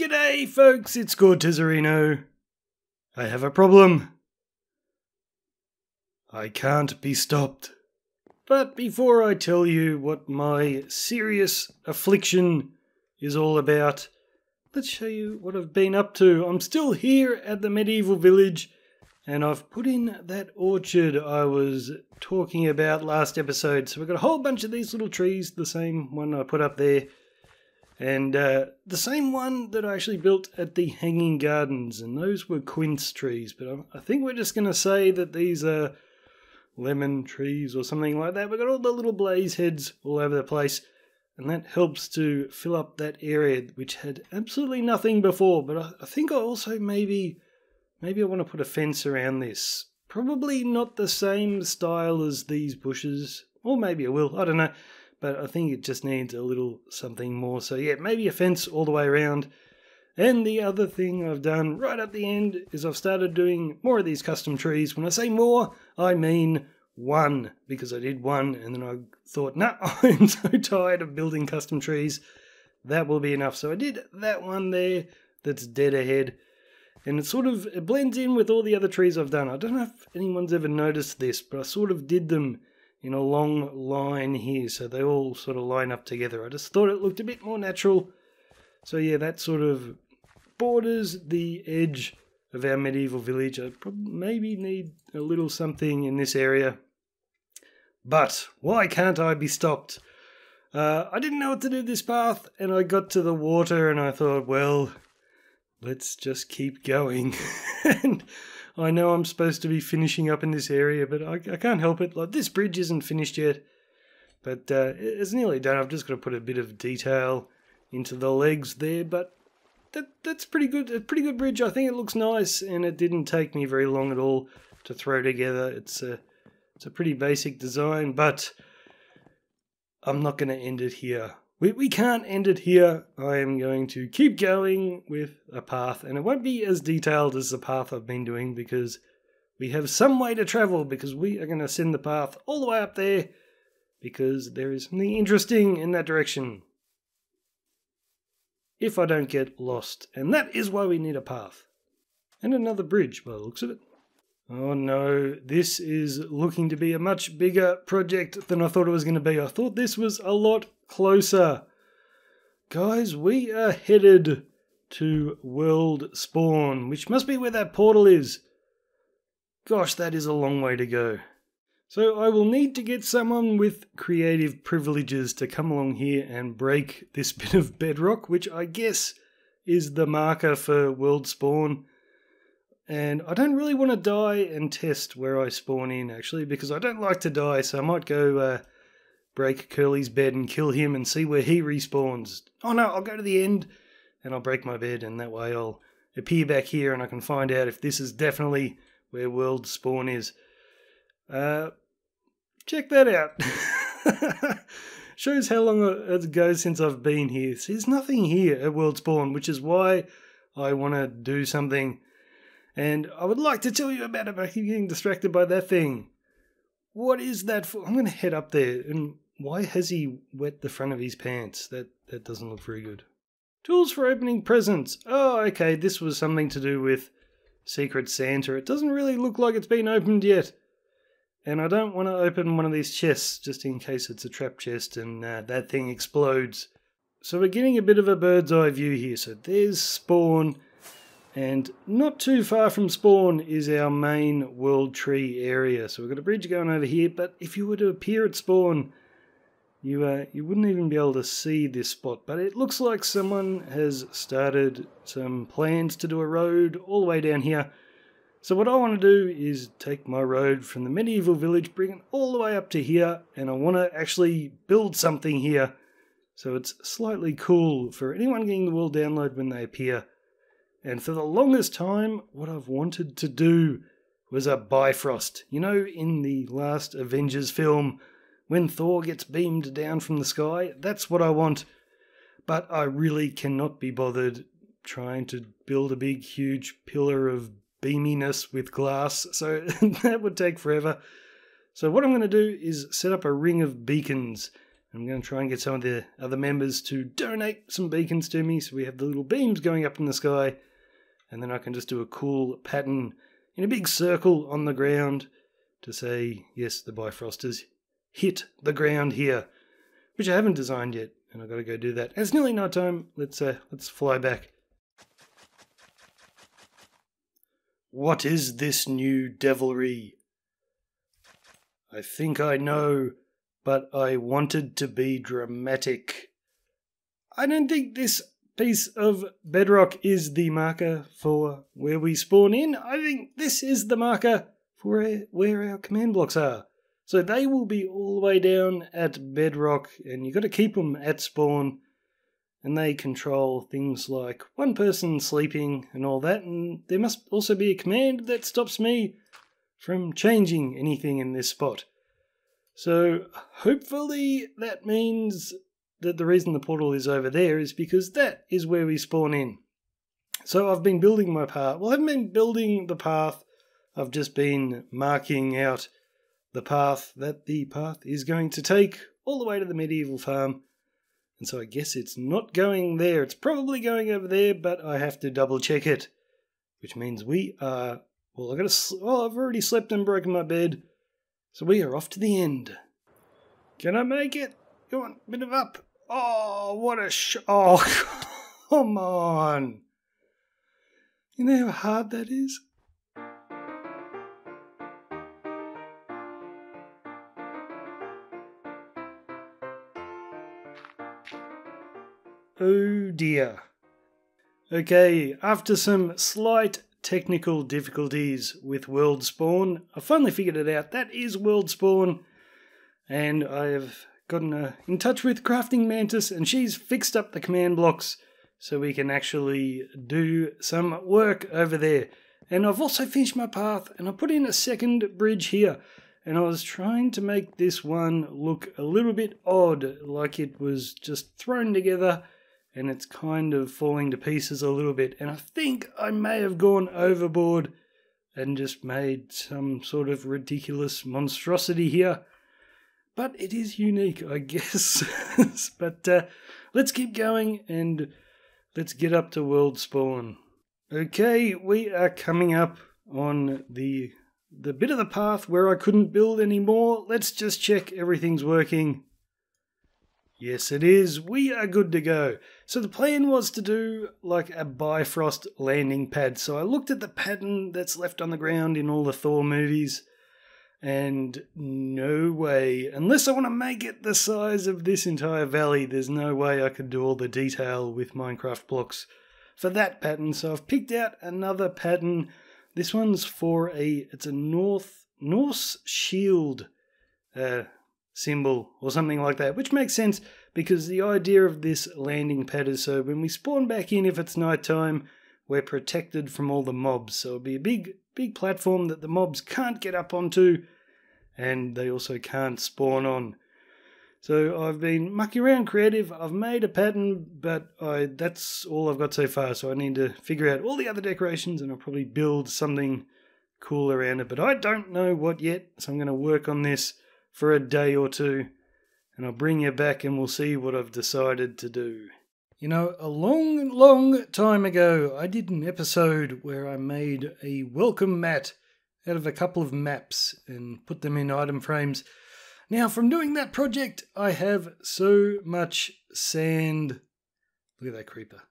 G'day folks, it's Cortezerino. I have a problem. I can't be stopped. But before I tell you what my serious affliction is all about, let's show you what I've been up to. I'm still here at the medieval village, and I've put in that orchard I was talking about last episode. So we've got a whole bunch of these little trees, the same one I put up there. And the same one that I actually built at the Hanging Gardens, and those were quince trees. But I think we're just going to say that these are lemon trees or something like that. We've got all the little blaze heads all over the place, and that helps to fill up that area which had absolutely nothing before. But I think I also maybe I want to put a fence around this. Probably not the same style as these bushes, or maybe I will, I don't know. But I think it just needs a little something more. So yeah, maybe a fence all the way around. And the other thing I've done right at the end is I've started doing more of these custom trees. When I say more, I mean one. Because I did one and then I thought, nah, I'm so tired of building custom trees. That will be enough. So I did that one there that's dead ahead. And it blends in with all the other trees I've done. I don't know if anyone's ever noticed this, but I sort of did them in a long line here, so they all sort of line up together. I just thought it looked a bit more natural. So yeah, that sort of borders the edge of our medieval village. I maybe need a little something in this area. But why can't I be stopped? I didn't know what to do this path, and I got to the water and I thought, well, let's just keep going. And I know I'm supposed to be finishing up in this area, but I can't help it. Like, this bridge isn't finished yet, but it's nearly done. I've just got to put a bit of detail into the legs there, but that's pretty good. A pretty good bridge. I think it looks nice, and it didn't take me very long at all to throw together. It's a pretty basic design, but I'm not going to end it here. We can't end it here. I am going to keep going with a path, and it won't be as detailed as the path I've been doing because we have some way to travel, because we are going to send the path all the way up there because there is something interesting in that direction. If I don't get lost, and that is why we need a path. And another bridge by the looks of it. Oh no, this is looking to be a much bigger project than I thought it was going to be. I thought this was a lot closer. Guys, we are headed to World Spawn, which must be where that portal is. Gosh, that is a long way to go. So I will need to get someone with creative privileges to come along here and break this bit of bedrock, which I guess is the marker for World Spawn. And I don't really want to die and test where I spawn in, actually, because I don't like to die, so I might go break Curly's bed and kill him and see where he respawns. Oh no, I'll go to the end and I'll break my bed, and that way I'll appear back here and I can find out if this is definitely where World Spawn is. Check that out. Shows how long it goes since I've been here. There's nothing here at World Spawn, which is why I want to do something. And I would like to tell you about it, but I keep getting distracted by that thing. What is that for? I'm going to head up there. And why has he wet the front of his pants? That doesn't look very good. Tools for opening presents. Oh, okay, this was something to do with Secret Santa. It doesn't really look like it's been opened yet. And I don't want to open one of these chests, just in case it's a trap chest and that thing explodes. So we're getting a bit of a bird's eye view here. So there's Spawn. And not too far from Spawn is our main world tree area. So we've got a bridge going over here, but if you were to appear at Spawn, you wouldn't even be able to see this spot. But it looks like someone has started some plans to do a road all the way down here. So what I want to do is take my road from the medieval village, bring it all the way up to here, and I want to actually build something here. So it's slightly cool for anyone getting the world download when they appear. And for the longest time, what I've wanted to do was a Bifrost. You know, in the last Avengers film, when Thor gets beamed down from the sky, that's what I want. But I really cannot be bothered trying to build a big, huge pillar of beaminess with glass, so that would take forever. So what I'm going to do is set up a ring of beacons. I'm going to try and get some of the other members to donate some beacons to me, so we have the little beams going up in the sky, and then I can just do a cool pattern in a big circle on the ground to say, yes, the Bifrosters hit the ground here, which I haven't designed yet, and I've got to go do that. And it's nearly night time. Let's fly back. What is this new devilry? I think I know, but I wanted to be dramatic. I don't think this piece of bedrock is the marker for where we spawn in. I think this is the marker for where our command blocks are. So they will be all the way down at bedrock, and you've got to keep them at spawn. And they control things like one person sleeping and all that. And there must also be a command that stops me from changing anything in this spot. So hopefully that means that the reason the portal is over there is because that is where we spawn in. So I've been building my path. Well, I haven't been building the path. I've just been marking out the path that the path is going to take all the way to the medieval farm. And so I guess it's not going there. It's probably going over there, but I have to double check it. Which means we are... Well, I've already slept and broken my bed. So we are off to the end. Can I make it? Come on, bit of up. Oh, what a oh, come on. You know how hard that is? Oh dear. Okay, after some slight technical difficulties with world spawn, I finally figured it out. That is world spawn, and I have gotten in touch with Crafting Mantis, and she's fixed up the command blocks so we can actually do some work over there. And I've also finished my path, and I put in a second bridge here, and I was trying to make this one look a little bit odd, like it was just thrown together and it's kind of falling to pieces a little bit. And I think I may have gone overboard and just made some sort of ridiculous monstrosity here. But it is unique, I guess. But let's keep going and let's get up to world spawn. Okay, we are coming up on the bit of the path where I couldn't build anymore. Let's just check everything's working. Yes, it is. We are good to go. So the plan was to do like a Bifrost landing pad. So I looked at the pattern that's left on the ground in all the Thor movies, and no way, unless I want to make it the size of this entire valley, there's no way I could do all the detail with Minecraft blocks for that pattern. So I've picked out another pattern. This one's for it's a Norse Shield symbol or something like that, which makes sense because the idea of this landing pad is so when we spawn back in, if it's nighttime, we're protected from all the mobs. So it'll be a big platform that the mobs can't get up onto, and they also can't spawn on. So I've been mucking around creative. I've made a pattern, but that's all I've got so far. So I need to figure out all the other decorations, and I'll probably build something cool around it. But I don't know what yet, so I'm going to work on this for a day or two, and I'll bring you back and we'll see what I've decided to do. You know, a long time ago, I did an episode where I made a welcome mat out of a couple of maps and put them in item frames. Now, from doing that project, I have so much sand. Look at that creeper.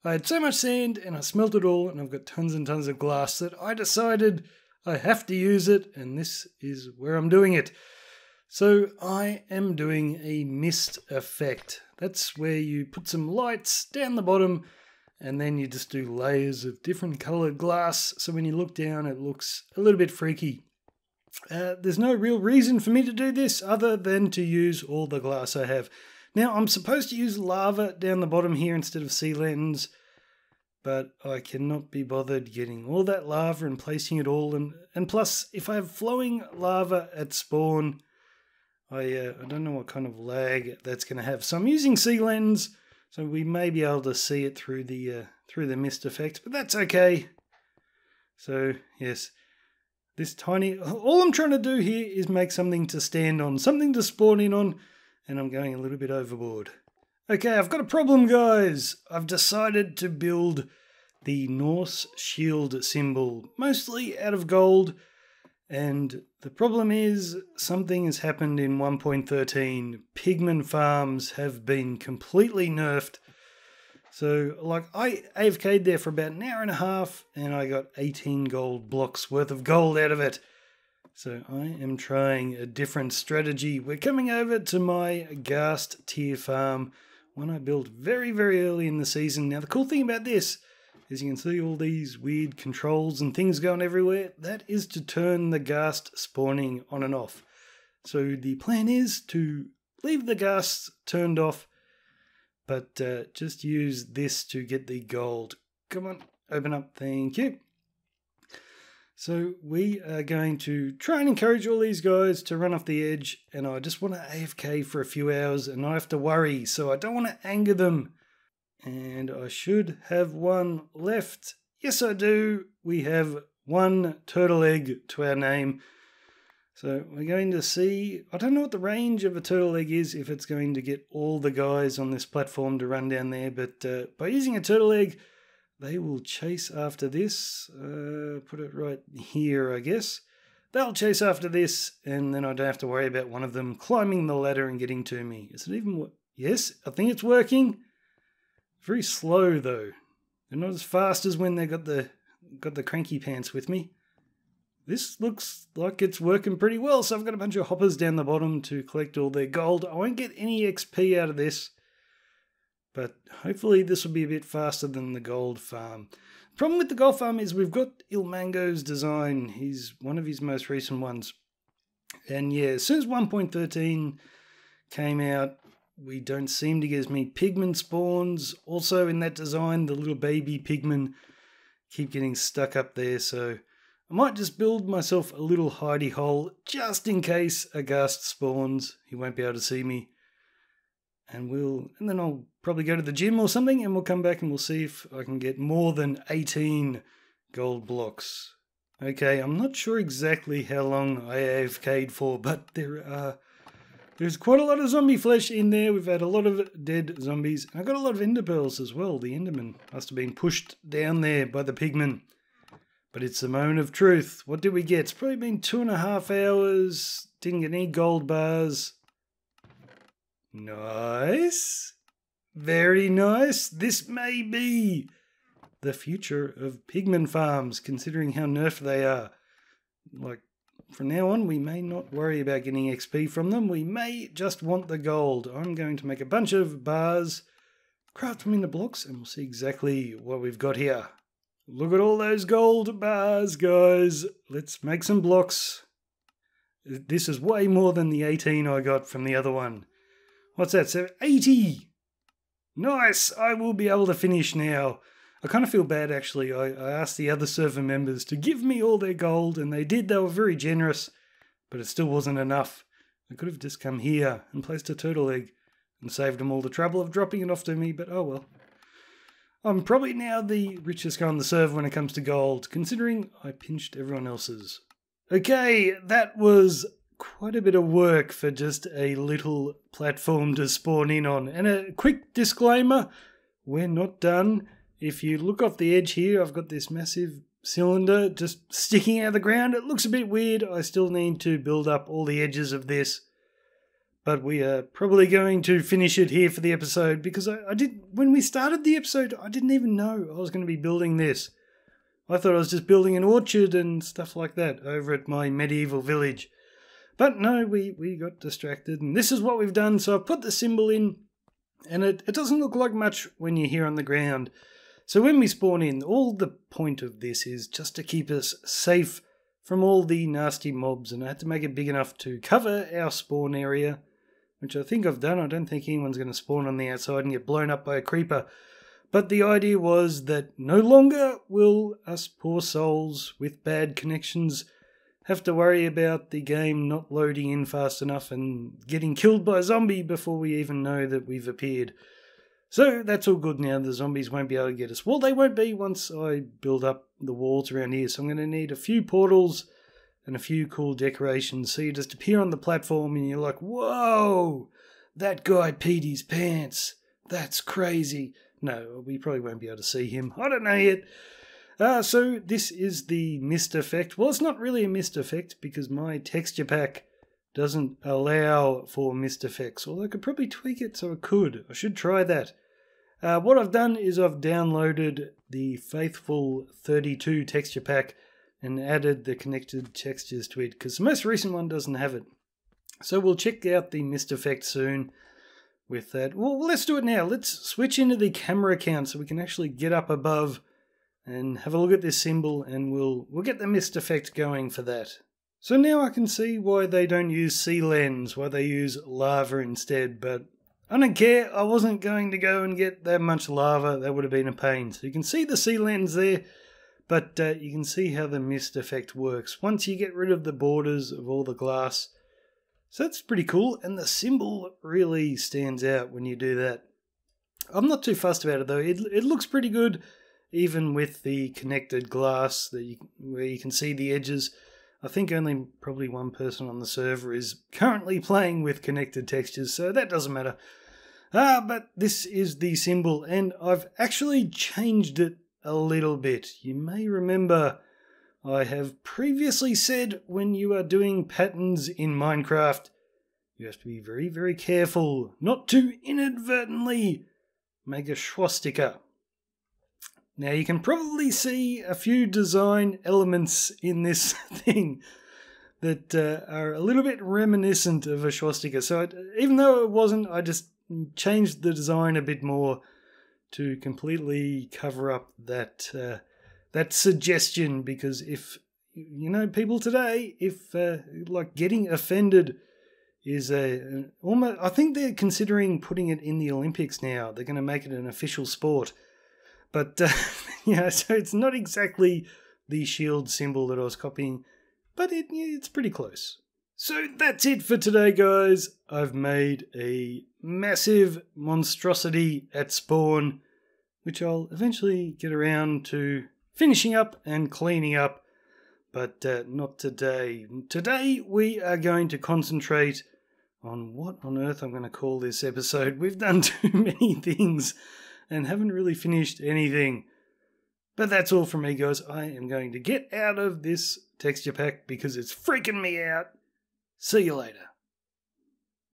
I had so much sand and I smelt it all, and I've got tons and tons of glass that I decided I have to use it, and this is where I'm doing it. So I am doing a mist effect. That's where you put some lights down the bottom and then you just do layers of different coloured glass. So when you look down, it looks a little bit freaky. There's no real reason for me to do this other than to use all the glass I have. Now, I'm supposed to use lava down the bottom here instead of sea lanterns, but I cannot be bothered getting all that lava and placing it all. And plus, if I have flowing lava at spawn, I don't know what kind of lag that's going to have. So I'm using sea lens, so we may be able to see it through the mist effect, but that's okay. So yes, this tiny. All I'm trying to do here is make something to stand on, something to spawn in on, and I'm going a little bit overboard. Okay, I've got a problem, guys. I've decided to build the Norse shield symbol, mostly out of gold, and the problem is something has happened in 1.13. Pigman farms have been completely nerfed. So, like, I AFK'd there for about an hour and a half, and I got 18 gold blocks worth of gold out of it. So I am trying a different strategy. We're coming over to my Ghast tier farm, one I built very, very early in the season. Now, the cool thing about this is you can see all these weird controls and things going everywhere. That is to turn the Ghast spawning on and off. So the plan is to leave the Ghasts turned off, but just use this to get the gold. Come on, open up. Thank you. So we are going to try and encourage all these guys to run off the edge, and I just want to AFK for a few hours and not have to worry, so I don't want to anger them. And I should have one left. Yes, I do. We have one turtle egg to our name. So we're going to see, I don't know what the range of a turtle egg is, if it's going to get all the guys on this platform to run down there, but by using a turtle egg, they will chase after this. Put it right here, I guess. They'll chase after this, and then I don't have to worry about one of them climbing the ladder and getting to me. Is it even... Yes, I think it's working. Very slow, though. They're not as fast as when they got the cranky pants with me. This looks like it's working pretty well, so I've got a bunch of hoppers down the bottom to collect all their gold. I won't get any XP out of this, but hopefully this will be a bit faster than the gold farm. The problem with the gold farm is we've got Ilmango's design. He's one of his most recent ones. And yeah, as soon as 1.13 came out, we don't seem to get as many pigman spawns. Also in that design, the little baby pigmen keep getting stuck up there, so I might just build myself a little hidey hole just in case a Ghast spawns. He won't be able to see me. And then I'll probably go to the gym or something, and we'll come back and we'll see if I can get more than 18 gold blocks. Okay, I'm not sure exactly how long I AFK'd for, but there's quite a lot of zombie flesh in there. We've had a lot of dead zombies. And I got a lot of ender pearls as well. The enderman must have been pushed down there by the pigmen. But it's the moment of truth. What did we get? It's probably been 2.5 hours. Didn't get any gold bars. Nice. Very nice. This may be the future of pigman farms, considering how nerfed they are. Like, from now on, we may not worry about getting XP from them. We may just want the gold. I'm going to make a bunch of bars, craft them into blocks, and we'll see exactly what we've got here. Look at all those gold bars, guys. Let's make some blocks. This is way more than the 18 I got from the other one. What's that? So 80! Nice! I will be able to finish now. I kind of feel bad, actually. I asked the other server members to give me all their gold, and they did. They were very generous, but it still wasn't enough. I could have just come here and placed a turtle egg and saved them all the trouble of dropping it off to me, but oh well. I'm probably now the richest guy on the server when it comes to gold, considering I pinched everyone else's. Okay, that was quite a bit of work for just a little platform to spawn in on. And a quick disclaimer, we're not done. If you look off the edge here, I've got this massive cylinder just sticking out of the ground. It looks a bit weird. I still need to build up all the edges of this. But we are probably going to finish it here for the episode, because when we started the episode, I didn't even know I was going to be building this. I thought I was just building an orchard and stuff like that over at my medieval village. But no, we got distracted, and this is what we've done. So I've put the symbol in, and it doesn't look like much when you're here on the ground. So when we spawn in, all the point of this is just to keep us safe from all the nasty mobs, and I had to make it big enough to cover our spawn area, which I think I've done. I don't think anyone's going to spawn on the outside and get blown up by a creeper. But the idea was that no longer will us poor souls with bad connections have to worry about the game not loading in fast enough and getting killed by a zombie before we even know that we've appeared. So that's all good now. The zombies won't be able to get us. Well, they won't be once I build up the walls around here. So I'm going to need a few portals and a few cool decorations. So you just appear on the platform and you're like, whoa, that guy peed his pants. That's crazy. No, we probably won't be able to see him. I don't know yet. So this is the mist effect. Well, it's not really a mist effect because my texture pack doesn't allow for mist effects. Although I could probably tweak it so it could. I should try that. What I've done is I've downloaded the Faithful 32 texture pack and added the connected textures to it because the most recent one doesn't have it. So we'll check out the mist effect soon with that. Well, let's do it now. Let's switch into the camera count so we can actually get up above and have a look at this symbol, and we'll get the mist effect going for that. So now I can see why they don't use sea lens, why they use lava instead, but I don't care. I wasn't going to go and get that much lava. That would have been a pain. So you can see the sea lens there, but you can see how the mist effect works once you get rid of the borders of all the glass. So that's pretty cool, and the symbol really stands out when you do that. I'm not too fussed about it though. It looks pretty good, even with the connected glass where you can see the edges. I think only probably one person on the server is currently playing with connected textures, so that doesn't matter. But this is the symbol, and I've actually changed it a little bit. You may remember I have previously said when you are doing patterns in Minecraft, you have to be very, very careful not to inadvertently make a swastika. Now you can probably see a few design elements in this thing that are a little bit reminiscent of a swastika. So even though it wasn't, I just changed the design a bit more to completely cover up that suggestion, because if people today, if like getting offended is almost, I think they're considering putting it in the Olympics now. They're going to make it an official sport. But, so it's not exactly the shield symbol that I was copying, but it's pretty close. So that's it for today, guys. I've made a massive monstrosity at spawn, which I'll eventually get around to finishing up and cleaning up, but not today. Today we are going to concentrate on what on earth I'm going to call this episode. We've done too many things and haven't really finished anything. But that's all from me, guys. I am going to get out of this texture pack because it's freaking me out. See you later.